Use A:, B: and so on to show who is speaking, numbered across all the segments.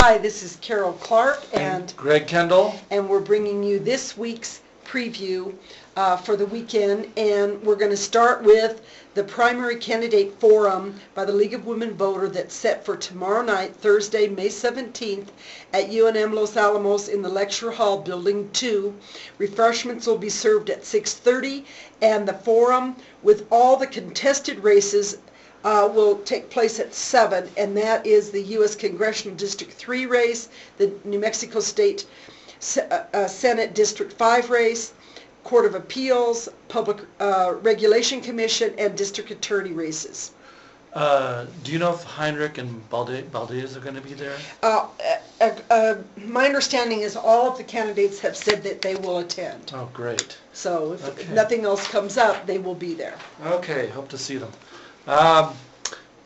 A: Hi, this is Carol Clark
B: and Greg Kendall,
A: and we're bringing you this week's preview for the weekend, and we're going to start with the primary candidate forum by the League of Women Voter that's set for tomorrow night, Thursday, May 17th at UNM Los Alamos in the Lecture Hall, Building 2. Refreshments will be served at 6:30, and the forum with all the contested races will take place at 7, and that is the U.S. Congressional District 3 race, the New Mexico State Senate District 5 race, Court of Appeals, Public Regulation Commission, and District Attorney races.
B: Do you know if Heinrich and Valdez are going to be there?
A: My understanding is all of the candidates have said that they will attend.
B: Oh, great.
A: So if nothing else comes up, they will be there.
B: Okay, hope to see them.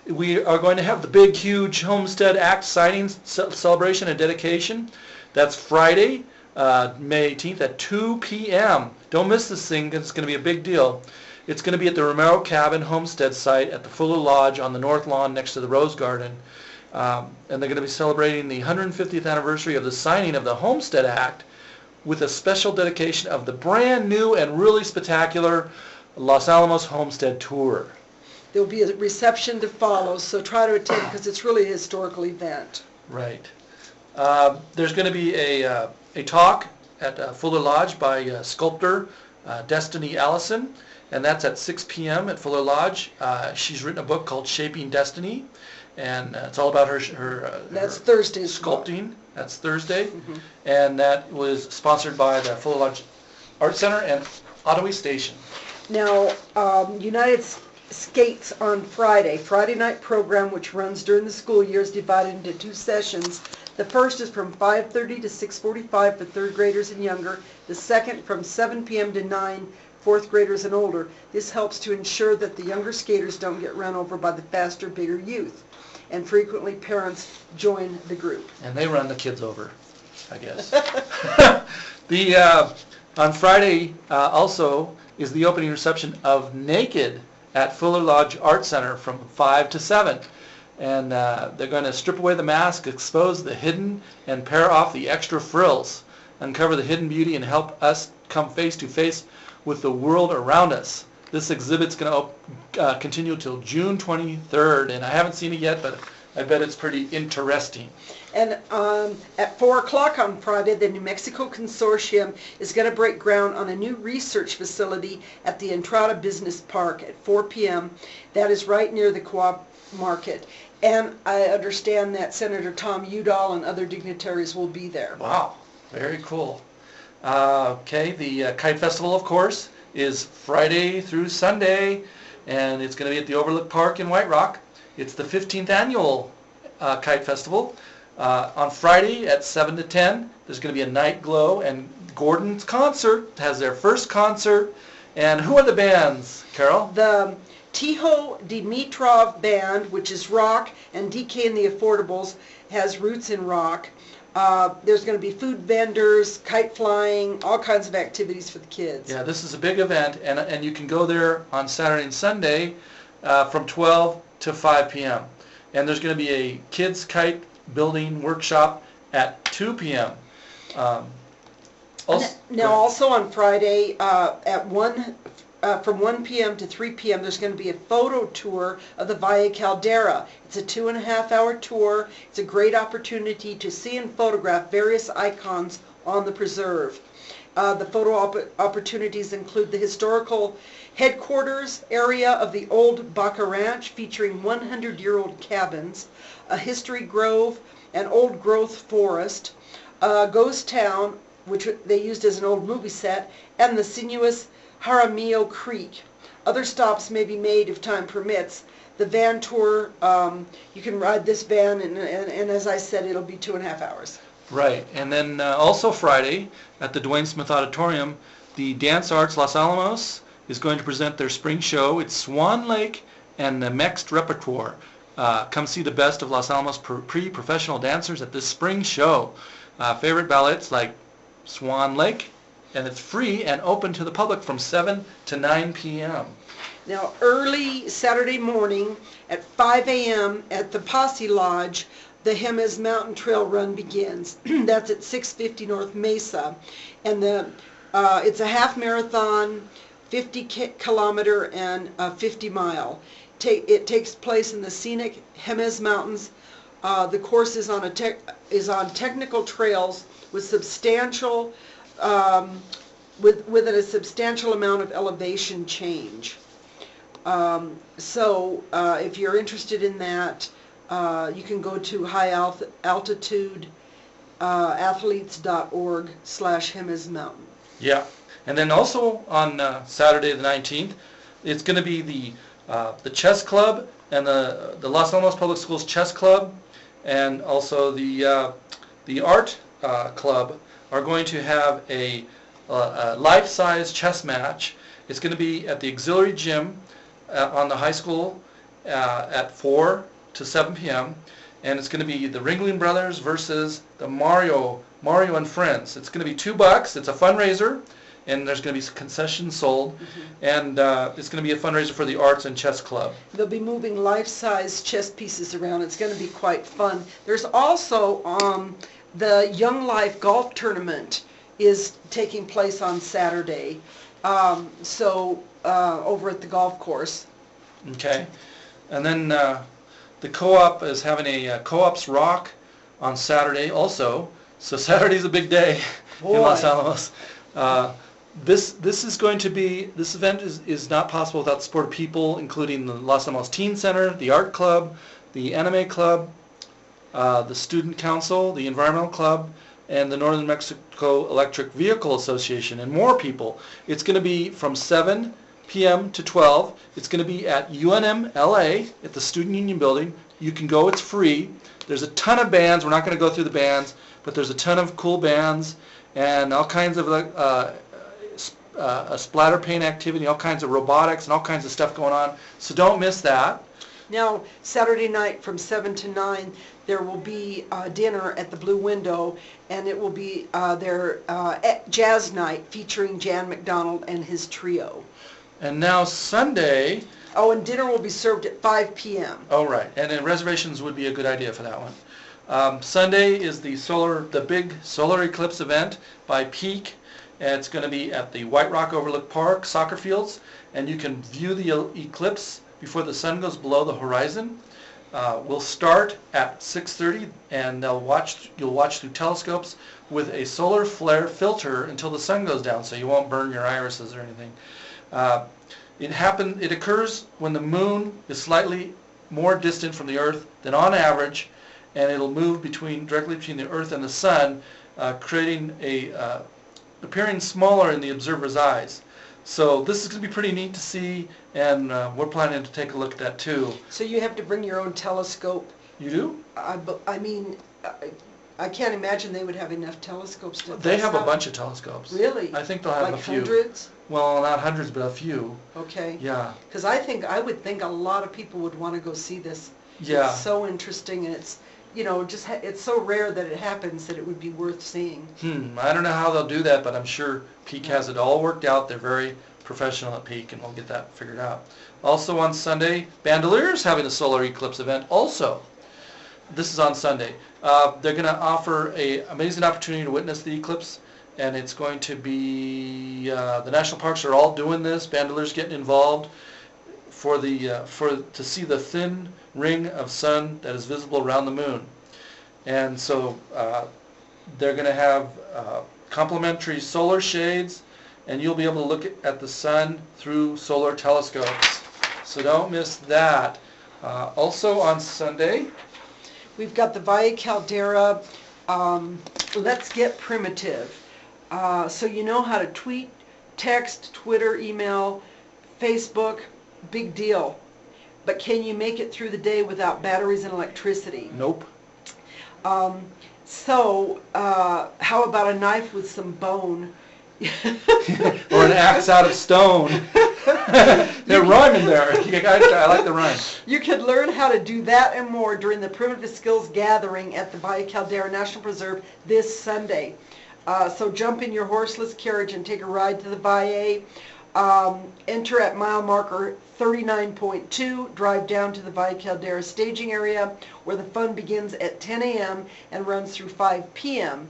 B: We are going to have the big, huge Homestead Act signing celebration and dedication. That's Friday, May 18th at 2 p.m. Don't miss this thing. It's going to be a big deal. It's going to be at the Romero Cabin Homestead site at the Fuller Lodge on the North Lawn next to the Rose Garden. And they're going to be celebrating the 150th anniversary of the signing of the Homestead Act with a special dedication of the brand new and really spectacular Los Alamos Homestead Tour.
A: There'll be a reception to follow, so try to attend because it's really a historical event.
B: Right. There's going to be a talk at Fuller Lodge by sculptor Destiny Allison, and that's at 6 p.m. at Fuller Lodge. She's written a book called Shaping Destiny, and it's all about her
A: That's Thursday's
B: sculpting. That's Thursday, and that was sponsored by the Fuller Lodge Art Center and Ottawa Station.
A: Now, United Skates on Friday night program, which runs during the school year, is divided into 2 sessions. The first is from 5:30 to 6:45 for 3rd graders and younger. The second from 7 p.m. to 9, 4th graders and older. This helps to ensure that the younger skaters don't get run over by the faster, bigger youth. And frequently parents join the group.
B: And they run the kids over, I guess. On Friday also is the opening reception of Naked at Fuller Lodge Art Center from 5 to 7. And they're going to strip away the mask, expose the hidden, and pare off the extra frills, uncover the hidden beauty, and help us come face to face with the world around us. This exhibit's going to continue till June 23rd, and I haven't seen it yet, but I bet it's pretty interesting.
A: And at 4 o'clock on Friday, the New Mexico Consortium is going to break ground on a new research facility at the Entrada Business Park at 4 p.m. That is right near the Co-op Market. And I understand that Senator Tom Udall and other dignitaries will be there.
B: Wow, very cool. The Kite Festival, of course, is Friday through Sunday, and it's going to be at the Overlook Park in White Rock. It's the 15th annual Kite Festival. On Friday at 7 to 10, there's going to be a night glow, and Gordon's Concert has their first concert. And who are the bands, Carol?
A: The Tiho Dimitrov Band, which is rock, and DK and the Affordables has roots in rock. There's going to be food vendors, kite flying, all kinds of activities for the kids.
B: Yeah, this is a big event, and you can go there on Saturday and Sunday from 12 to 5 p.m. And there's going to be a kids kite building workshop at 2 p.m.
A: Also on Friday from 1 p.m. to 3 p.m. there's going to be a photo tour of the Valle Caldera. It's a 2.5-hour tour. It's a great opportunity to see and photograph various icons on the preserve. The photo opportunities include the historical headquarters area of the old Baca Ranch, featuring 100-year-old cabins, a history grove, an old growth forest, a ghost town, which they used as an old movie set, and the sinuous Jaramillo Creek. Other stops may be made if time permits. The van tour, you can ride this van, and as I said, it'll be 2.5 hours.
B: Right, and then also Friday at the Dwayne Smith Auditorium, the Dance Arts Los Alamos is going to present their spring show. It's Swan Lake and the Mixed Repertoire. Come see the best of Los Alamos pre-professional dancers at this spring show. Favorite ballets like Swan Lake, and it's free and open to the public from 7 to 9 p.m.
A: Now, early Saturday morning at 5 a.m. at the Posse Lodge, the Jemez Mountain Trail Run begins. That's at 650 North Mesa. And it's a half marathon, 50 kilometer and 50 mile. It takes place in the scenic Jemez Mountains. The course is on technical trails with substantial with a substantial amount of elevation change. So if you're interested in that, you can go to highaltitudeathletes.org/Jemez Mountain.
B: Yeah, and then also on Saturday the 19th, it's going to be the chess club and the Los Alamos Public Schools chess club, and also the art club are going to have a life-size chess match. It's going to be at the auxiliary gym on the high school at 4 to 7 p.m. and it's going to be the Ringling Brothers versus the Mario and Friends. It's going to be $2. It's a fundraiser, and there's going to be concessions sold, and it's going to be a fundraiser for the Arts and Chess Club.
A: They'll be moving life-size chess pieces around. It's going to be quite fun. There's also the Young Life Golf Tournament is taking place on Saturday, over at the golf course.
B: Okay, and then the co-op is having a co-ops rock on Saturday also. So Saturday's a big day in Los Alamos. This event is not possible without the support of people, including the Los Alamos Teen Center, the Art Club, the Anime Club, the Student Council, the Environmental Club, and the Northern Mexico Electric Vehicle Association, and more people. It's going to be from 7 p.m. to 12. It's going to be at UNM LA at the Student Union Building. You can go, it's free. There's a ton of bands. We're not going to go through the bands, but there's a ton of cool bands and all kinds of splatter paint activity, all kinds of robotics and all kinds of stuff going on. So don't miss that.
A: Now, Saturday night from 7 to 9, there will be dinner at the Blue Window, and it will be their jazz night featuring Jan McDonald and his trio.
B: And now Sunday...
A: Oh, and dinner will be served at 5 p.m.
B: Oh, right. And then reservations would be a good idea for that one. Sunday is the big solar eclipse event by Peak. And it's going to be at the White Rock Overlook Park soccer fields, and you can view the eclipse before the sun goes below the horizon. We'll start at 6:30, and you'll watch through telescopes with a solar flare filter until the sun goes down, so you won't burn your irises or anything. It occurs when the moon is slightly more distant from the Earth than on average, and it'll move directly between the Earth and the sun, creating appearing smaller in the observer's eyes. So this is going to be pretty neat to see, and we're planning to take a look at that too.
A: So you have to bring your own telescope.
B: You do?
A: I mean, I can't imagine they would have enough telescopes to...
B: They have a bunch of telescopes.
A: Really?
B: I think they'll have a few.
A: Like hundreds?
B: Well, not hundreds, but a few.
A: Okay.
B: Yeah.
A: Because I would think a lot of people would want to go see this.
B: Yeah.
A: It's so interesting, and it's, it's so rare that it happens that it would be worth seeing.
B: I don't know how they'll do that, but I'm sure Peak has it all worked out. They're very professional at Peak, and we'll get that figured out. Also on Sunday, Bandelier's having a solar eclipse event also. This is on Sunday. They're going to offer an amazing opportunity to witness the eclipse, and it's going to be the national parks are all doing this. Bandelier's getting involved to see the thin ring of sun that is visible around the moon, and so they're going to have complimentary solar shades, and you'll be able to look at the sun through solar telescopes. So don't miss that. Also on Sunday,
A: we've got the Valle Caldera Let's Get Primitive. So you know how to tweet, text, Twitter, email, Facebook, big deal. But can you make it through the day without batteries and electricity?
B: Nope.
A: So how about a knife with some bone?
B: Or an axe out of stone. They're rhyming there. I like the rhyme.
A: You could learn how to do that and more during the Primitive Skills Gathering at the Valle Caldera National Preserve this Sunday. So jump in your horseless carriage and take a ride to the Valle. Enter at mile marker 39.2, drive down to the Valle Caldera staging area where the fun begins at 10 a.m. and runs through 5 p.m.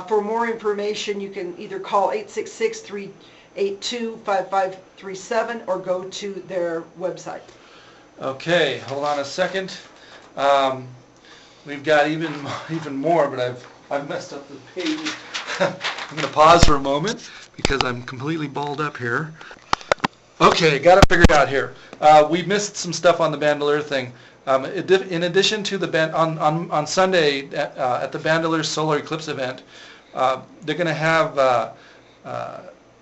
A: For more information, you can either call 866-382-5537 or go to their website.
B: Okay, hold on a second. We've got even more, but I've messed up the page. I'm going to pause for a moment because I'm completely balled up here. Okay, got it figured out here. We missed some stuff on the Bandelier thing. In addition to the on Sunday at the Bandelier Solar Eclipse event, they're going to have,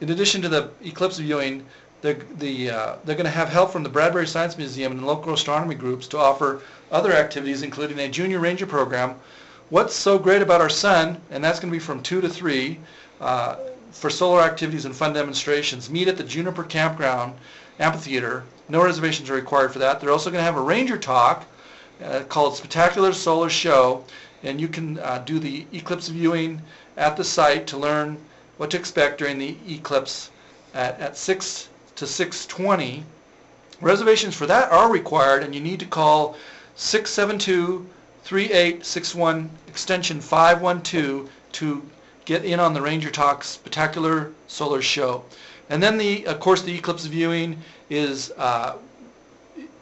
B: in addition to the eclipse viewing, they're going to have help from the Bradbury Science Museum and local astronomy groups to offer other activities, including a junior ranger program. What's so great about our sun, and that's going to be from 2 to 3, for solar activities and fun demonstrations. Meet at the Juniper Campground Amphitheater. No reservations are required for that. They're also going to have a ranger talk called Spectacular Solar Show, and you can do the eclipse viewing at the site to learn what to expect during the eclipse at 6 to 6:20. Reservations for that are required, and you need to call 672-3861 extension 512 to get in on the Ranger Talk Spectacular Solar Show. And then of course the eclipse viewing is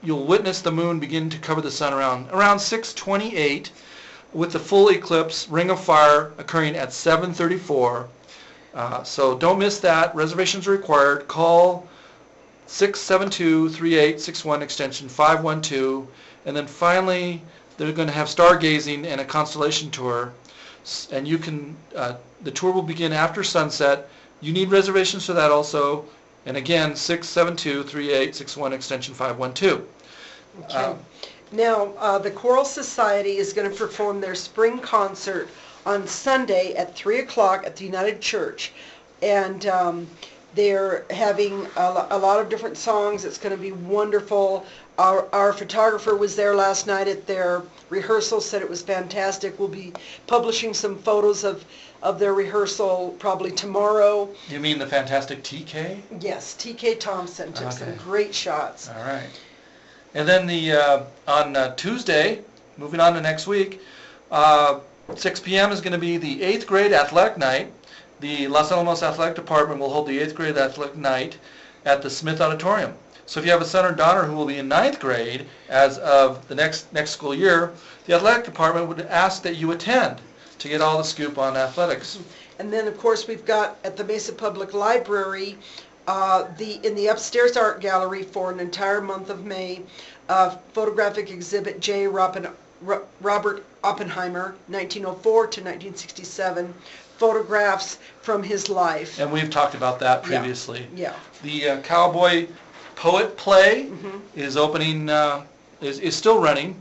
B: you'll witness the moon begin to cover the sun around 6:28, with the full eclipse ring of fire occurring at 7:34. So don't miss that. Reservations are required. Call 672-3861 extension 512, and then finally they're going to have stargazing and a constellation tour, and you can the tour will begin after sunset. You need reservations for that also, and again 672-3861 extension 512.
A: Okay. Now the Choral Society is going to perform their spring concert on Sunday at 3 o'clock at the United Church, and they're having a lot of different songs. It's going to be wonderful. Our photographer was there last night at their rehearsal, said it was fantastic. We'll be publishing some photos of their rehearsal probably tomorrow.
B: You mean the fantastic TK?
A: Yes, TK Thompson took some great shots.
B: All right. And then on Tuesday, moving on to next week, 6 p.m. is going to be the 8th grade athletic night. The Los Alamos Athletic Department will hold the 8th grade athletic night at the Smith Auditorium. So if you have a son or daughter who will be in 9th grade as of the next school year, the athletic department would ask that you attend to get all the scoop on athletics.
A: And then of course we've got at the Mesa Public Library in the upstairs art gallery for an entire month of May, photographic exhibit J. Robert Oppenheimer, 1904 to 1967, photographs from his life.
B: And we've talked about that previously.
A: Yeah.
B: The Cowboy Poet Play is opening, is still running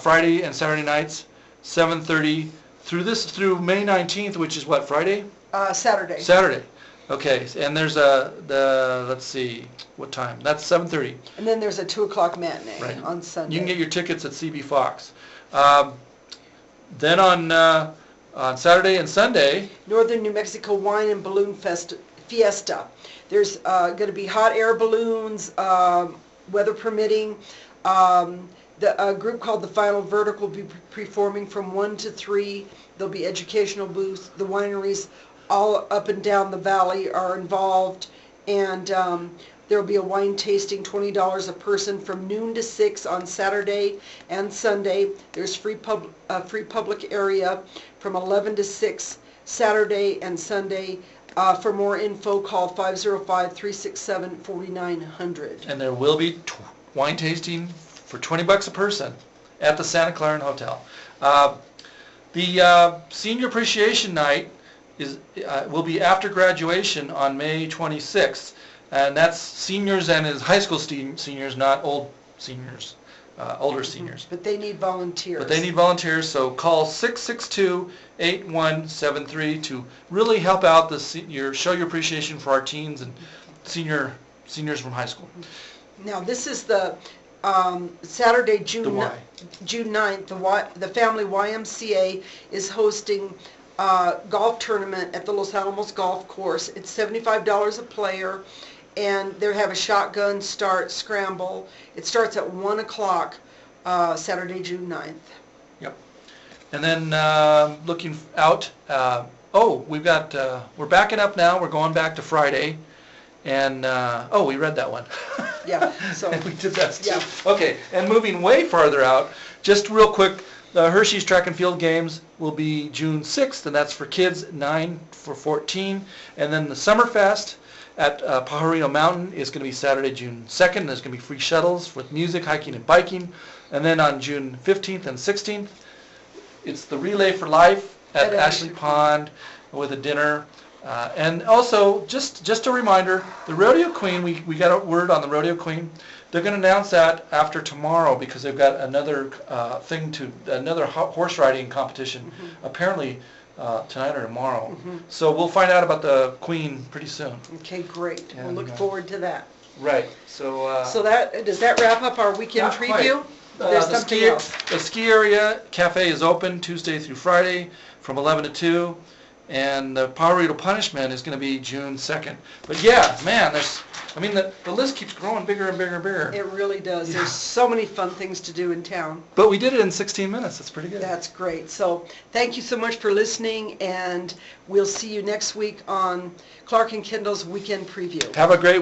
B: Friday and Saturday nights, 7:30 through May 19th, which is what, Friday?
A: Saturday.
B: Saturday. Okay, and there's let's see, what time? That's 7:30.
A: And then there's a 2 o'clock matinee on Sunday.
B: You can get your tickets at CB Fox. Then on Saturday and Sunday,
A: Northern New Mexico Wine and Balloon Fiesta. There's going to be hot air balloons, weather permitting. A group called the Final Verdict will be performing from 1 to 3. There'll be educational booths. The wineries all up and down the valley are involved, and there'll be a wine tasting, $20 a person from noon to 6 on Saturday and Sunday. There's free public area from 11 to 6 Saturday and Sunday. For more info, call 505-367-4900.
B: And there will be wine tasting for $20 a person at the Santa Clara Hotel. The Senior Appreciation Night will be after graduation on May 26th, and that's seniors and his high school seniors, not old seniors, older seniors.
A: But they need volunteers.
B: So call 662-8173 to really help out show your appreciation for our teens and seniors from high school.
A: Now this is the Saturday, June 9th. The Family YMCA is hosting golf tournament at the Los Alamos Golf Course. It's $75 a player, and they have a shotgun start scramble. It starts at 1 o'clock, Saturday, June 9th.
B: Yep. And then looking out, we've got, we're backing up now. We're going back to Friday. And, we read that one.
A: Yeah, so.
B: We did that too.
A: Yeah.
B: Okay, and moving way farther out, just real quick, the Hershey's Track and Field Games will be June 6th, and that's for kids 9 for 14. And then the Summerfest at Pajarito Mountain is going to be Saturday, June 2nd. There's going to be free shuttles with music, hiking, and biking. And then on June 15th and 16th, it's the Relay for Life at Ashley Pond with a dinner. And also, just a reminder, the Rodeo Queen, we got a word on the Rodeo Queen. They're going to announce that after tomorrow because they've got another another horse riding competition, apparently tonight or tomorrow. So we'll find out about the Queen pretty soon.
A: Okay, great.
B: And,
A: we'll look forward to that.
B: Right. So.
A: So does that wrap up our weekend preview? There's something else.
B: The ski area cafe is open Tuesday through Friday from 11 to 2. And the Pajarito Punishment is going to be June 2nd. But yeah, man, the list keeps growing bigger and bigger and bigger.
A: It really does. Yeah. There's so many fun things to do in town.
B: But we did it in 16 minutes. That's pretty good.
A: That's great. So thank you so much for listening, and we'll see you next week on Clark and Kendall's Weekend Preview.
B: Have a great